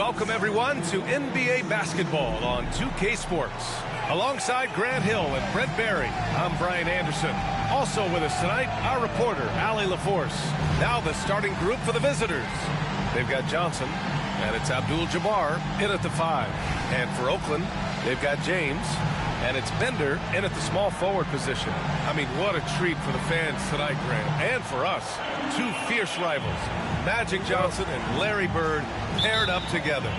welcome everyone to NBA basketball on 2K Sports. Alongside Grant Hill and Brent Barry, I'm Brian Anderson. Also with us tonight, our reporter, Allie LaForce. Now the starting group for the visitors. They've got Johnson, and it's Abdul-Jabbar in at the 5. And for Oakland, they've got James, and it's Bender in at the small forward position. I mean, what a treat for the fans tonight, Grant, and for us. Two fierce rivals, Magic Johnson and Larry Bird, paired up together.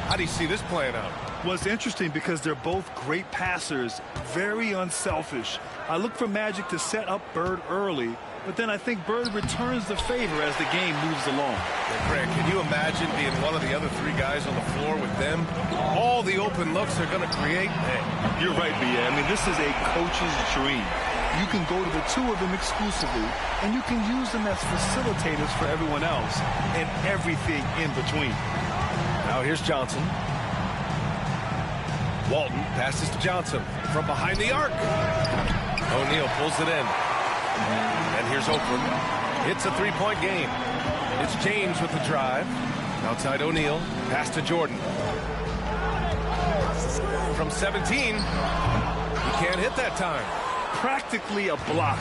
How do you see this playing out? Well, it's interesting because they're both great passers, very unselfish. I look for Magic to set up Bird early, but then I think Bird returns the favor as the game moves along. Yeah, Grant, can you imagine being one of the other three guys on the floor with them? All the open looks they're going to create. Hey. You're right, B.A. I mean, this is a coach's dream. You can go to the two of them exclusively, and you can use them as facilitators for everyone else and everything in between. Now here's Johnson. Walton passes to Johnson from behind the arc. O'Neal pulls it in. And here's Oakland. It's a three-point game. It's James with the drive. Outside O'Neal. Pass to Jordan. From 17. He can't hit that time. Practically a block.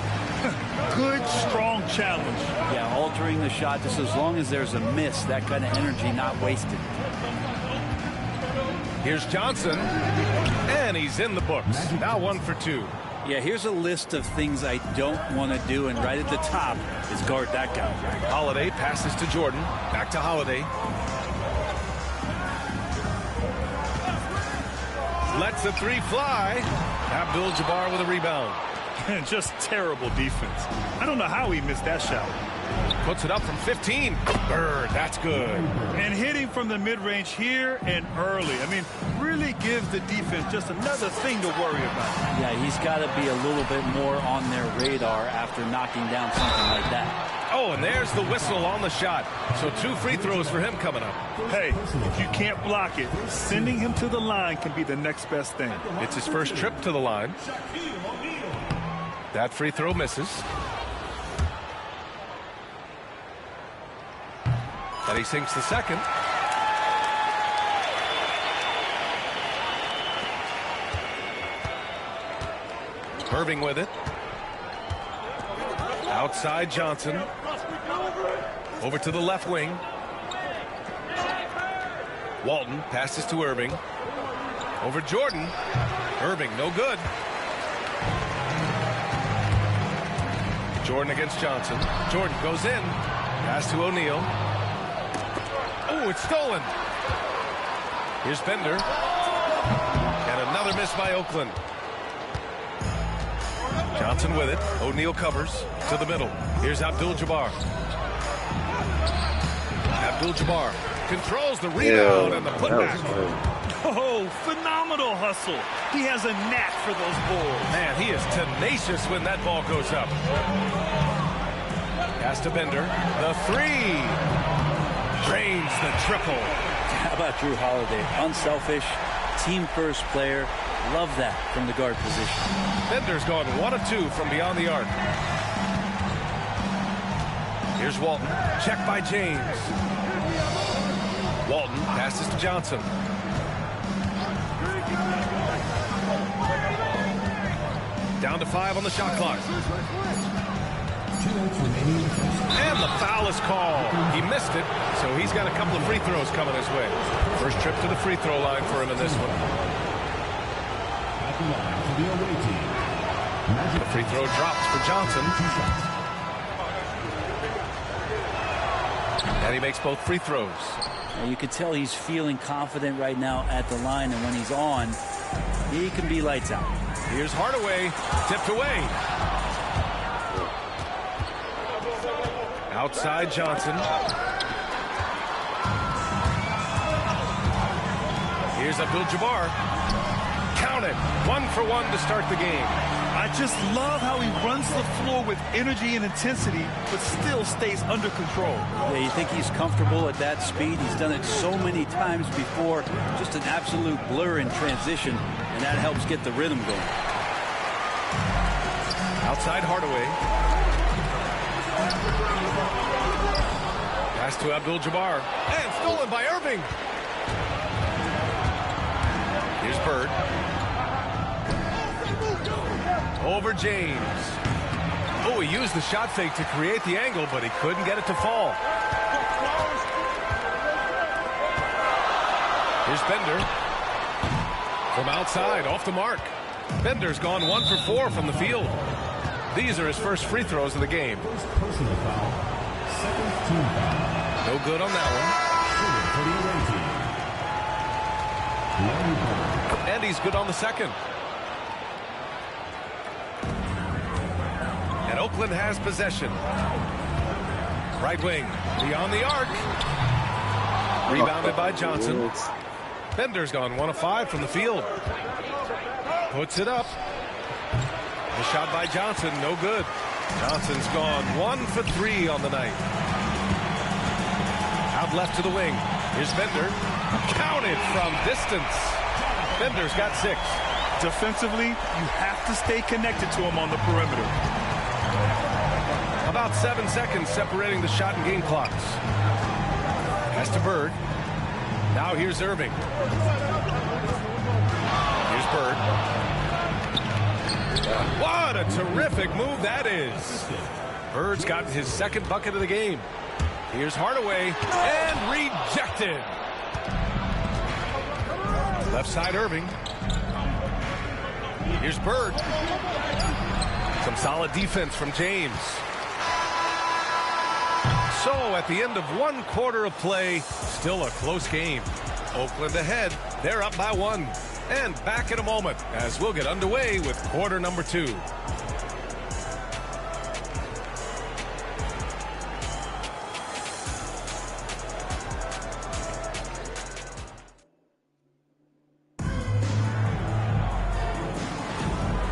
Good, strong challenge. Yeah, altering the shot just as long as there's a miss. That kind of energy not wasted. Here's Johnson. And he's in the books. Now 1 for 2. Yeah, here's a list of things I don't want to do, and right at the top is guard that guy. Holiday passes to Jordan. Back to Holiday. Lets the three fly. Abdul-Jabbar with a rebound. Just terrible defense. I don't know how he missed that shot. Puts it up from 15. Bird, that's good. And hitting from the mid-range here and early. I mean, really gives the defense just another thing to worry about. Yeah, he's got to be a little bit more on their radar after knocking down something like that. Oh, and there's the whistle on the shot. So 2 free throws for him coming up. Hey, if you can't block it, sending him to the line can be the next best thing. It's his first trip to the line. That free throw misses. And he sinks the second. Irving with it. Outside Johnson. Over to the left wing. Walton passes to Irving. Over Jordan. Irving, no good. Jordan against Johnson. Jordan goes in. Pass to O'Neal. Oh, it's stolen. Here's Bender. And another miss by Oakland. Johnson with it. O'Neal covers to the middle. Here's Abdul-Jabbar. Abdul-Jabbar controls the rebound and the putback. Oh, phenomenal hustle. He has a knack for those balls. Man, he is tenacious when that ball goes up. Pass to Bender. The three. Drains the triple. How about Jrue Holiday? Unselfish, team-first player. Love that from the guard position. Bender's gone 1 of 2 from beyond the arc. Here's Walton. Check by James. Walton passes to Johnson. Down to 5 on the shot clock. And the foul is called. He missed it, so he's got a couple of free throws coming his way. First trip to the free throw line for him in this one. The free throw drops for Johnson. And he makes both free throws. And you can tell he's feeling confident right now at the line, and when he's on, he can be lights out. Here's Hardaway, tipped away. Outside Johnson. Here's Abdul-Jabbar. Count it. 1 for 1 to start the game. I just love how he runs the floor with energy and intensity, but still stays under control. Yeah, you think he's comfortable at that speed? He's done it so many times before. Just an absolute blur in transition, and that helps get the rhythm going. Outside Hardaway. Pass to Abdul-Jabbar. And stolen by Irving. Here's Bird. Over James. Oh, he used the shot fake to create the angle, but he couldn't get it to fall. Here's Bender. From outside, off the mark. Bender's gone 1 for 4 from the field. These are his first free throws of the game. No good on that one. And he's good on the second. And Oakland has possession. Right wing, beyond the arc. Rebounded by Johnson. Bender's gone 1 of 5 from the field. Puts it up. The shot by Johnson, no good. Johnson's gone 1 for 3 on the night. Out left to the wing. Here's Bender. Counted from distance. Bender's got 6. Defensively, you have to stay connected to him on the perimeter. About 7 seconds separating the shot and game clocks. Pass to Bird. Now here's Irving. Here's Bird. What a terrific move that is. Bird's got his second bucket of the game. Here's Hardaway, and rejected. Left side Irving. Here's Bird. Some solid defense from James. So at the end of 1 quarter of play, still a close game. Oakland ahead. They're up by 1. And back in a moment as we'll get underway with quarter number 2.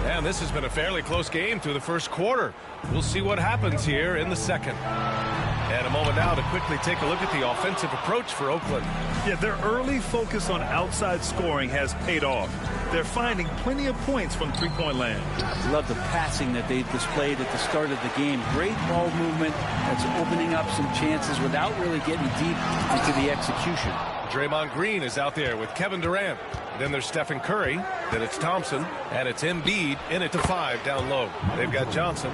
And this has been a fairly close game through the first quarter. We'll see what happens here in the second. And a moment now to quickly take a look at the offensive approach for Oakland. Yeah, their early focus on outside scoring has paid off. They're finding plenty of points from three-point land. Love the passing that they displayed at the start of the game. Great ball movement that's opening up some chances without really getting deep into the execution. Draymond Green is out there with Kevin Durant. Then there's Stephen Curry. Then it's Thompson. And it's Embiid in at the 5 down low. They've got Johnson.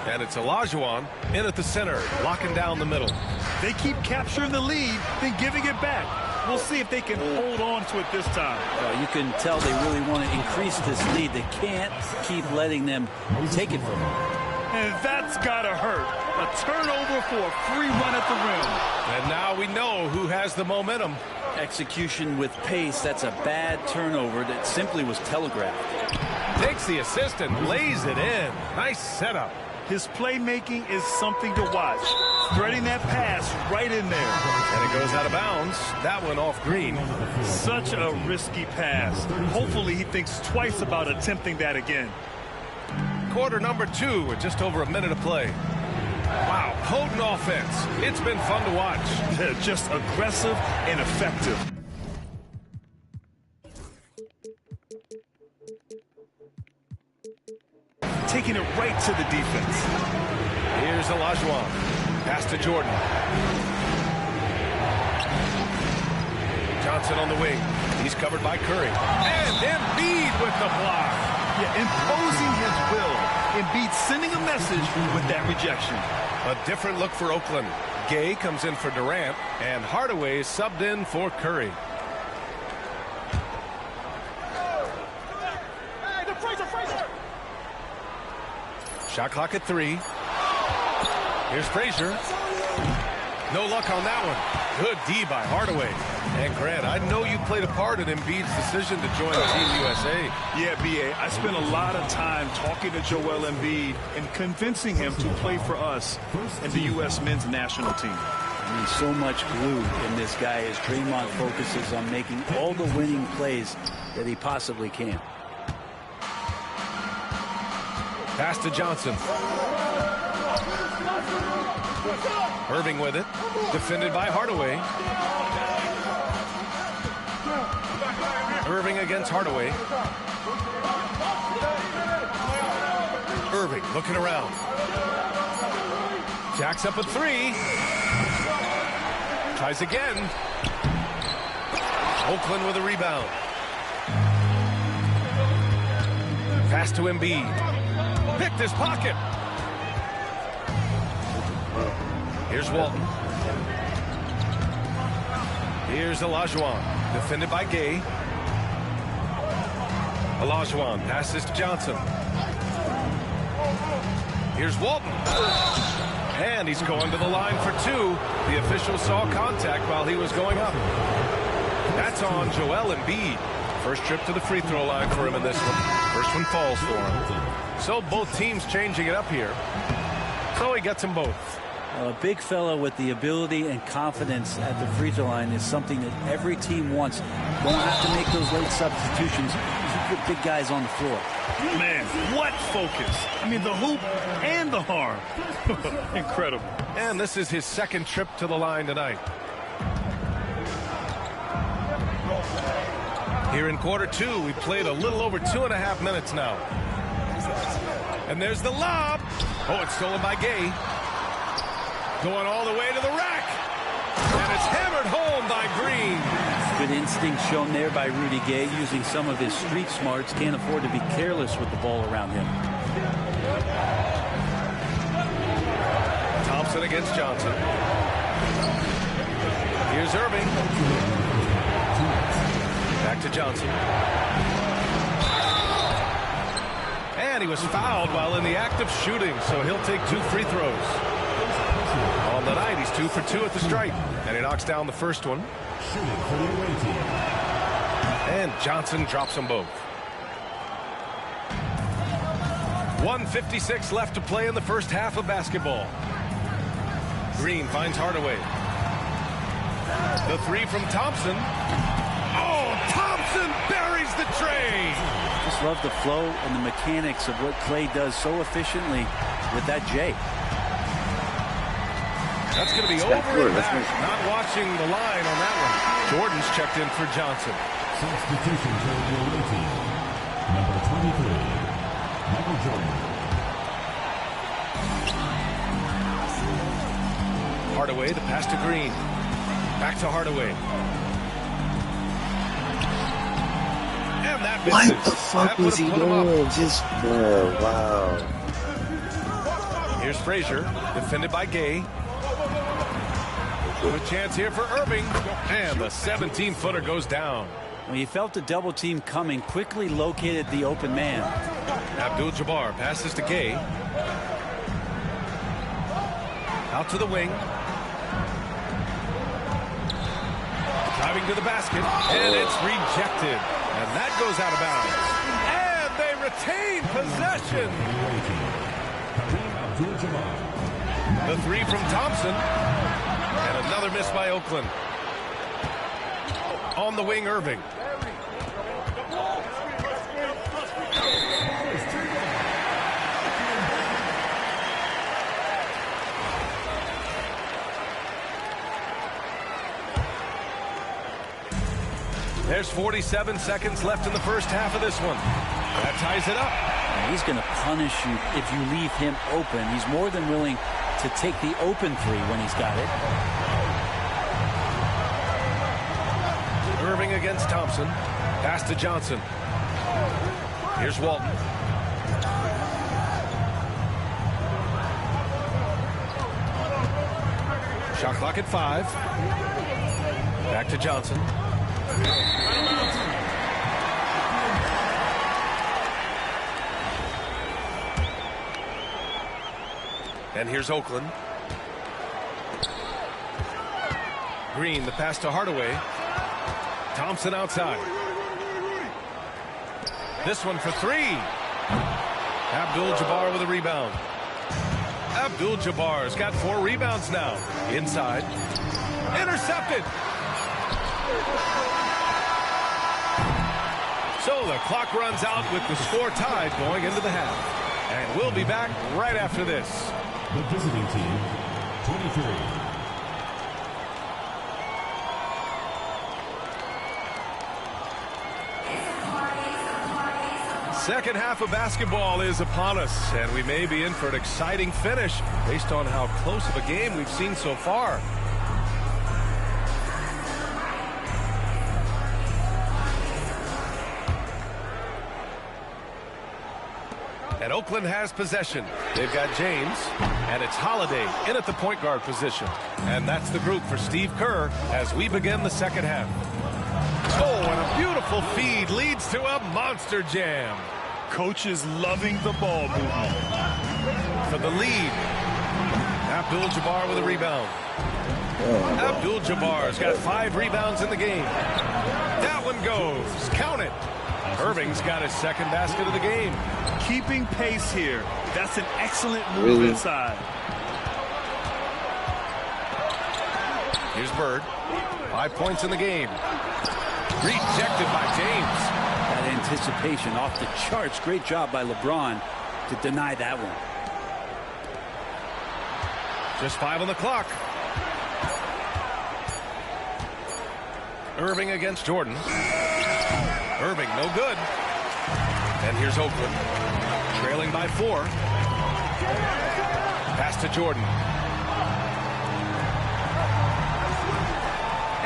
And it's Olajuwon in at the center, locking down the middle. They keep capturing the lead, then giving it back. We'll see if they can hold on to it this time. You can tell they really want to increase this lead. They can't keep letting them take it from them. And that's got to hurt. A turnover for a free run at the rim. And now we know who has the momentum. Execution with pace, that's a bad turnover that simply was telegraphed. Takes the assist and lays it in. Nice setup. His playmaking is something to watch. Threading that pass right in there. And it goes out of bounds. That one off Green. Such a risky pass. Hopefully he thinks twice about attempting that again. Quarter number 2 with just over a minute of play. Wow, potent offense. It's been fun to watch. They're just aggressive and effective. Taking it right to the defense. Here's Olajuwon. Pass to Jordan. Johnson on the wing. He's covered by Curry. And Embiid with the block. Yeah, imposing his will. Embiid sending a message with that rejection. A different look for Oakland. Gay comes in for Durant, and Hardaway is subbed in for Curry. Shot clock at 3. Here's Frazier. No luck on that one. Good D by Hardaway. And Grant, I know you played a part in Embiid's decision to join Team USA. Yeah, B.A., I spent a lot of time talking to Joel Embiid and convincing him to play for us and the U.S. men's national team. I mean, so much glue in this guy as Draymond focuses on making all the winning plays that he possibly can. Pass to Johnson. Irving with it. Defended by Hardaway. Irving against Hardaway. Irving looking around. Jacks up a 3. Tries again. Oakland with a rebound. Pass to Embiid. Picked his pocket. Here's Walton. Here's Olajuwon. Defended by Gay. Olajuwon passes to Johnson. Here's Walton. And he's going to the line for two. The official saw contact while he was going up. That's on Joel Embiid. First trip to the free throw line for him in this one. First one falls for him. So both teams changing it up here. So he gets them both. A big fella with the ability and confidence at the free throw line is something that every team wants. Don't have to make those late substitutions. You put big guys on the floor. Man, what focus. I mean, the hoop and the harm. Incredible. And this is his second trip to the line tonight. Here in quarter two, we played a little over 2.5 minutes now. And there's the lob. Oh, it's stolen by Gay. Going all the way to the rack. And it's hammered home by Green. Good instinct shown there by Rudy Gay, using some of his street smarts. Can't afford to be careless with the ball around him. Thompson against Johnson. Here's Irving. Back to Johnson. And he was fouled while in the act of shooting, so he'll take 2 free throws. On the night, he's 2 for 2 at the stripe. And he knocks down the first one. And Johnson drops them both. 1:56 left to play in the first half of basketball. Green finds Hardaway. The three from Thompson. Oh, Thompson buries the tray. Just love the flow and the mechanics of what Clay does so efficiently with that J. That's going to be over and back. Not watching the line on that one. Jordan's checked in for Johnson. Substitution to the team. Number 23, Michael Jordan. Hardaway, the pass to Green. Back to Hardaway. And that misses. What the fuck was he doing? Just, wow. Here's Frazier, defended by Gay. Good chance here for Irving. And the 17-footer goes down. When he felt the double team coming, quickly located the open man. Abdul-Jabbar passes to Gay. Out to the wing. Driving to the basket. And it's rejected. And that goes out of bounds. And they retain possession. The three from Thompson. And another miss by Oakland. On the wing, Irving. There's 47 seconds left in the first half of this one. That ties it up. He's going to punish you if you leave him open. He's more than willing to take the open three when he's got it. Irving against Thompson. Pass to Johnson. Here's Walton. Shot clock at 5. Back to Johnson. And here's Oakland. Green, the pass to Hardaway. Thompson outside. This one for 3. Abdul-Jabbar with a rebound. Abdul-Jabbar's got 4 rebounds now. Inside. Intercepted. So the clock runs out with the score tied going into the half. And we'll be back right after this. The visiting team, 23. Second half of basketball is upon us, and we may be in for an exciting finish based on how close of a game we've seen so far. And Oakland has possession. They've got James, and it's Holiday in at the point guard position. And that's the group for Steve Kerr as we begin the second half. Oh, and a beautiful feed leads to a monster jam. Coach is loving the ball movement. For the lead, Abdul-Jabbar with a rebound. Abdul-Jabbar's got 5 rebounds in the game. That one goes. Count it. Irving's got his second basket of the game. Keeping pace here. That's an excellent move inside. Here's Bird. 5 points in the game. Rejected by James. That anticipation off the charts. Great job by LeBron to deny that one. Just 5 on the clock. Irving against Jordan. Irving, no good. And here's Oakland, trailing by 4. Pass to Jordan.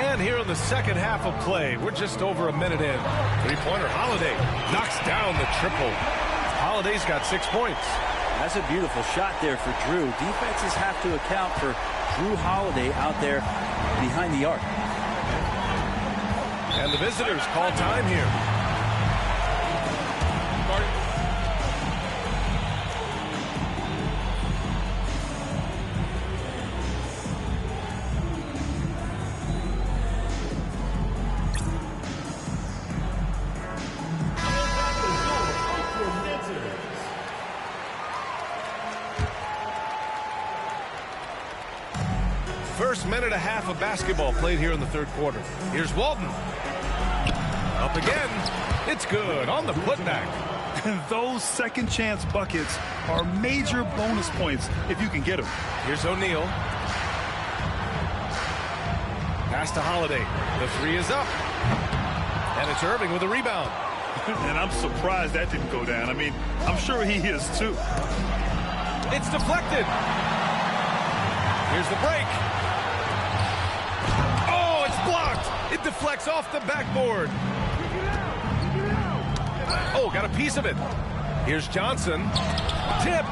And here in the second half of play, we're just over a minute in. Three-pointer, Holiday knocks down the triple. Holiday's got 6 points. That's a beautiful shot there for Drew. Defenses have to account for Drew Holiday out there behind the arc. And the visitors call time here. First minute and a half of basketball played here in the third quarter. Here's Walton. Up again. It's good on the putback. Those second chance buckets are major bonus points if you can get them. Here's O'Neal. Pass to Holiday. The 3 is up. And it's Irving with a rebound. And I'm surprised that didn't go down. I mean, I'm sure he is too. It's deflected. Here's the break. Oh, it's blocked. It deflects off the backboard. Oh, got a piece of it. Here's Johnson. Tipped.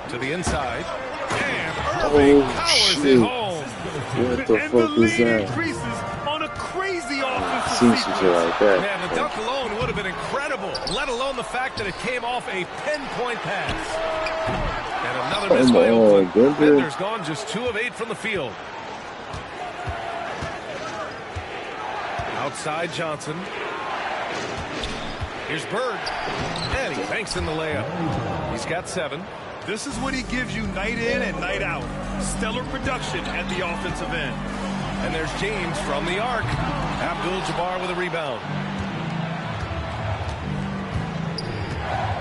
To the inside. And Irving powers it home. What the And fuck the is lead that? increases on a crazy offensive Seen some shit sequence. like that. Man, the dunk alone would have been incredible, let alone the fact that it came off a 10-point pass. And another miss by Oakland. Bender's gone just 2 of 8 from the field. Outside Johnson. Here's Bird. And he banks in the layup. He's got 7. This is what he gives you night in and night out. Stellar production at the offensive end. And there's James from the arc. Abdul-Jabbar with a rebound.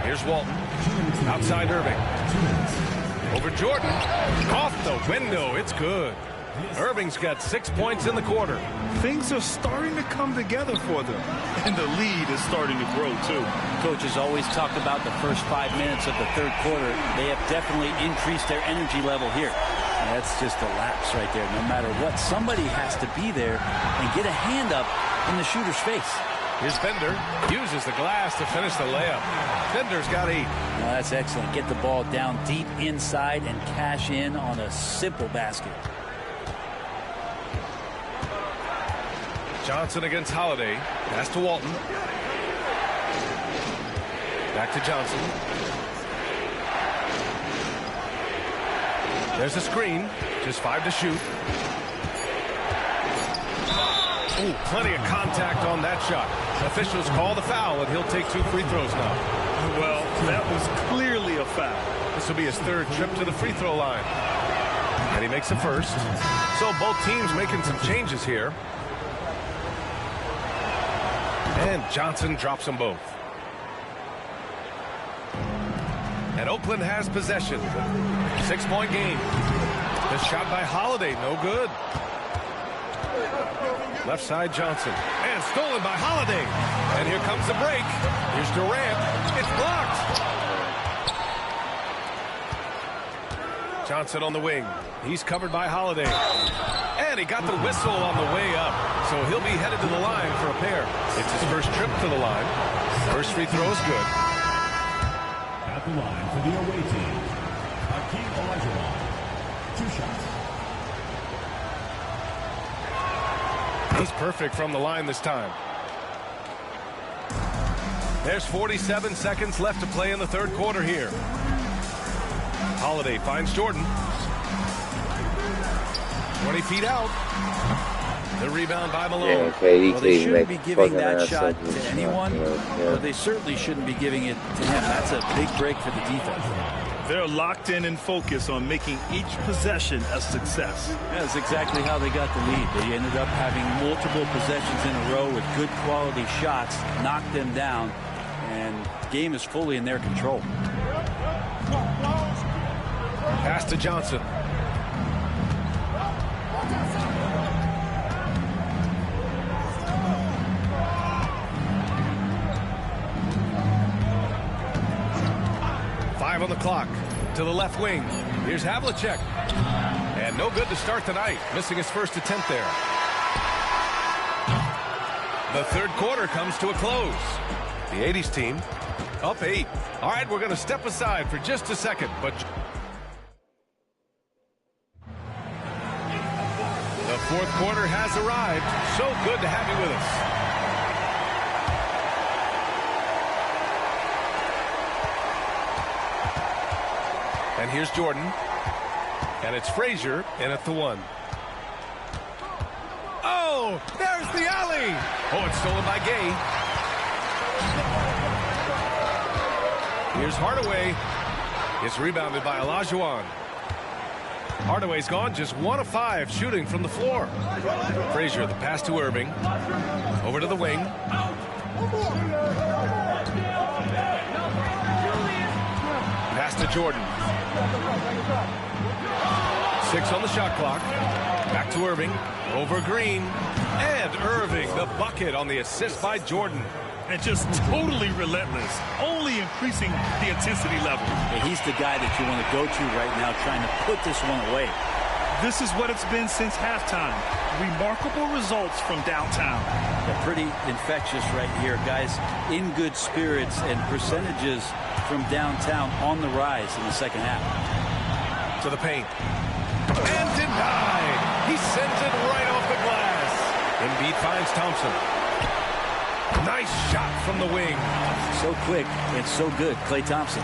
Here's Walton. Outside Irving. Over Jordan. Off the window. It's good. Irving's got 6 points in the quarter. Things are starting to come together for them. And the lead is starting to grow, too. Coaches always talk about the first 5 minutes of the third quarter. They have definitely increased their energy level here. And that's just a lapse right there. No matter what, somebody has to be there and get a hand up in the shooter's face. Here's Bender. Uses the glass to finish the layup. Bender's got 8. Now that's excellent. Get the ball down deep inside and cash in on a simple basket. Johnson against Holiday. Pass to Walton. Back to Johnson. There's a screen. Just 5 to shoot. Ooh, plenty of contact on that shot. Officials call the foul, and he'll take 2 free throws now. Well, that was clearly a foul. This will be his 3rd trip to the free throw line. And he makes the first. So both teams making some changes here. And Johnson drops them both. And Oakland has possession. 6-point game. The shot by Holiday, no good. Left side Johnson. And stolen by Holiday. And here comes the break. Here's Durant. It's blocked. Johnson on the wing. He's covered by Holiday. And he got the whistle on the way up. So he'll be headed to the line for a pair. It's his first trip to the line. First free throw is good. At the line for the away team, Hakeem Olajuwon. 2 shots. He's perfect from the line this time. There's 47 seconds left to play in the third quarter here. Holiday finds Jordan. 20 feet out. The rebound by Malone. Yeah, KD Well, they shouldn't be make giving fucking that ass shot of his to shot, anyone, yeah. but they certainly shouldn't be giving it to him. That's a big break for the defense. They're locked in and focused on making each possession a success. That's exactly how they got the lead. They ended up having multiple possessions in a row with good quality shots, knocked them down, and the game is fully in their control. Pass to Johnson. On the clock to the left wing. Here's Havlicek. And no good to start tonight. Missing his first attempt there. The third quarter comes to a close. The 80s team up 8. All right, we're going to step aside for just a second. But the fourth quarter has arrived. So good to have you with us. And here's Jordan. And it's Frazier in at the 1. Oh, there's the alley. Oh, it's stolen by Gay. Here's Hardaway. It's rebounded by Olajuwon. Hardaway's gone just 1 of 5 shooting from the floor. Frazier, the pass to Irving. Over to the wing. Pass to Jordan. 6 on the shot clock. Back to Irving. Over Green. And Irving, the bucket on the assist by Jordan. And just totally relentless, only increasing the intensity level. And he's the guy that you want to go to right now, trying to put this one away. This is what it's been since halftime. Remarkable results from downtown. They're pretty infectious right here, guys. In good spirits and percentages from downtown on the rise in the second half. To the paint. And denied. He sends it right off the glass. Embiid finds Thompson. Nice shot from the wing. So quick and so good, Klay Thompson.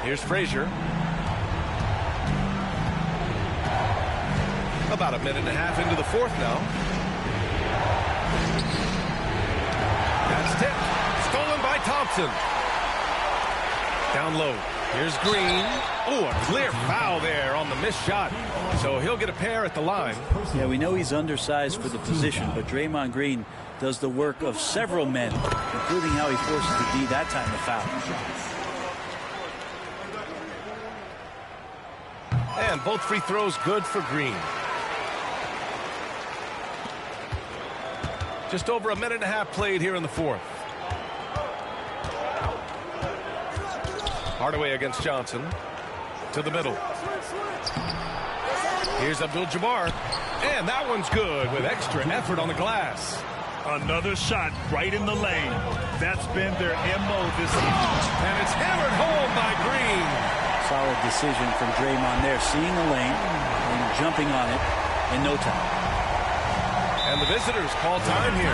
Here's Frazier. About a minute and a half into the fourth now. That's tipped. Stolen by Thompson. Down low. Here's Green. Oh, a clear foul there on the missed shot. So he'll get a pair at the line. Yeah, we know he's undersized for the position, but Draymond Green does the work of several men, including how he forces the D that time to foul. And both free throws good for Green. Just over a minute and a half played here in the fourth. Hardaway against Johnson. To the middle. Here's Abdul-Jabbar. And that one's good with extra effort on the glass. Another shot right in the lane. That's been their MO this season. And it's hammered home by Green. Solid decision from Draymond there, seeing the lane and jumping on it in no time. And the visitors call time here.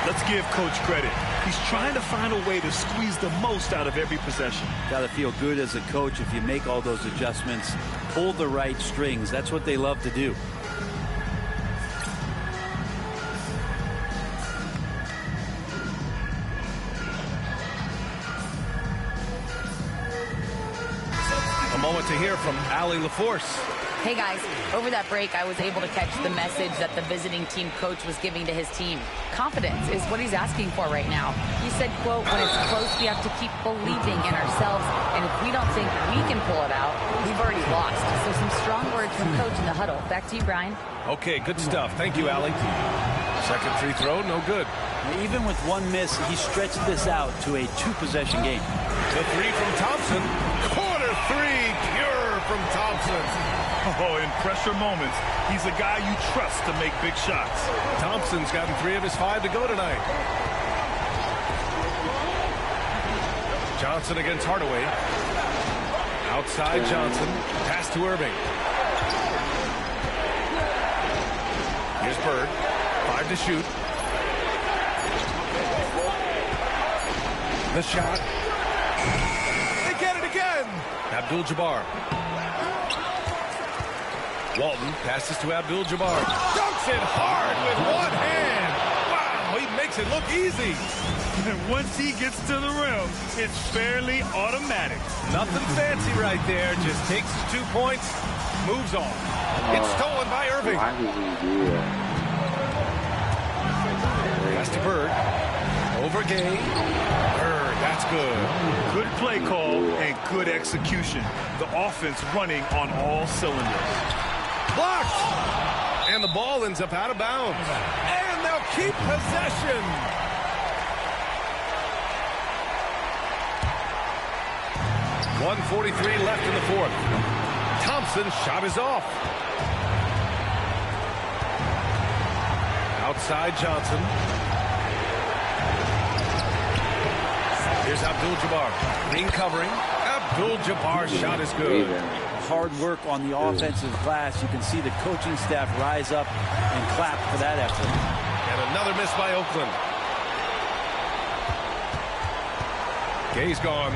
Let's give Coach credit. He's trying to find a way to squeeze the most out of every possession. Got to feel good as a coach if you make all those adjustments, pull the right strings. That's what they love to do. A moment to hear from Allie LaForce. Hey guys, over that break I was able to catch the message that the visiting team coach was giving to his team. Confidence is what he's asking for right now. He said, quote, when it's close we have to keep believing in ourselves, and if we don't think we can pull it out, we've already lost. So some strong words from coach in the huddle. Back to you, Brian. Okay, good stuff. Thank you, Allie. Second free throw, no good. Even with one miss, he stretched this out to a 2-possession game. The three from Thompson. Corner three, pure from Thompson. Oh, in pressure moments, he's a guy you trust to make big shots. Thompson's gotten 3 of his 5 to go tonight. Johnson against Hardaway. Outside Johnson. Pass to Irving. Here's Bird. 5 to shoot. The shot. They get it again. Abdul-Jabbar. Walton passes to Abdul-Jabbar. Dunks it hard with one hand. Wow, he makes it look easy. And once he gets to the rim, it's fairly automatic. Nothing fancy right there. Just takes his 2 points, moves on. It's stolen by Irving. Why did he do that? Pass to Bird. Over Gay. Bird, that's good. Good play call and good execution. The offense running on all cylinders. Blocked! And the ball ends up out of bounds. And they'll keep possession. .143 left in the fourth. Thompson's shot is off. Outside Johnson. Here's Abdul-Jabbar. Green covering. Abdul-Jabbar's shot is good. Hard work on the offensive glass. You can see the coaching staff rise up and clap for that effort. And another miss by Oakland. Gay's gone.